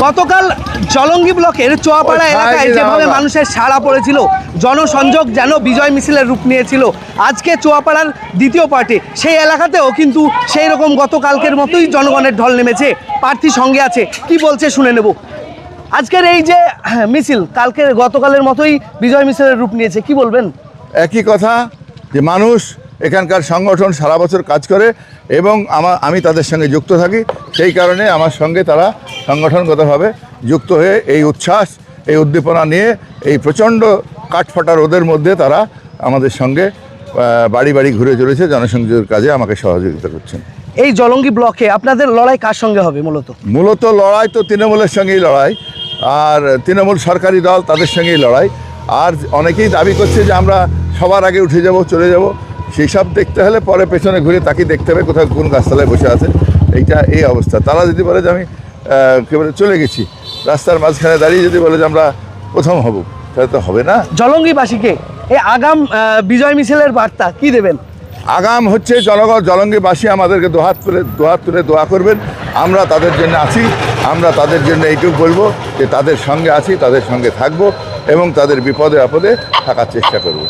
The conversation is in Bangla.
গতকাল জলঙ্গি ব্লকের চোয়াপাড়া এলাকায় যেভাবে মানুষের সাড়া পড়েছিল, জনসংযোগ যেন বিজয় মিছিলের রূপ নিয়েছিল, আজকে চোয়াপাড়ার দ্বিতীয় পার্টে সেই এলাকাতেও কিন্তু সেই রকম গতকালকের মতোই জনগণের ঢল নেমেছে। প্রার্থী সঙ্গে আছে, কি বলছে শুনে নেব। আজকের এই যে মিছিল গতকালের মতোই বিজয় মিছিলের রূপ নিয়েছে, কি বলবেন? একই কথা যে মানুষ এখানকার সংগঠন সারা বছর কাজ করে এবং আমি তাদের সঙ্গে যুক্ত থাকি, সেই কারণে আমার সঙ্গে তারা সংগঠনগতভাবে যুক্ত হয়ে এই উচ্ছ্বাস, এই উদ্দীপনা নিয়ে এই প্রচণ্ড কাঠফাটা রোদের মধ্যে তারা আমাদের সঙ্গে বাড়ি বাড়ি ঘুরে চলেছে, জনসংযোগের কাজে আমাকে সহযোগিতা করছেন। এই জলঙ্গি ব্লকে আপনাদের লড়াই কার সঙ্গে হবে? মূলত লড়াই তো তৃণমূলের সঙ্গেই লড়াই, আর তৃণমূল সরকারি দল, তাদের সঙ্গেই লড়াই। আর অনেকেই দাবি করছে যে আমরা সবার আগে উঠে যাব, চলে যাব, সেই সব দেখতে হলে পরে পেছনে ঘুরে তাকে দেখতে হবে কোথাও কোন গাছতলায় বসে আছে। এই অবস্থা। তারা যদি বলে যে আমি চলে গেছি, রাস্তার মাঝখানে দাঁড়িয়ে যদি বলে যে আমরা প্রথম হব, তাহলে তো হবে না। জলঙ্গিবাসীকে এই আগাম বিজয় মিছিলের বার্তা কি দেবেন? আগাম হচ্ছে জলঙ্গিবাসী আমাদেরকে দুহাত তুলে দোয়া করবেন। আমরা তাদের জন্য আছি, আমরা তাদের জন্য এইটুকু বলবো যে তাদের সঙ্গে আছি, তাদের সঙ্গে থাকবো এবং তাদের বিপদে আপদে থাকার চেষ্টা করব।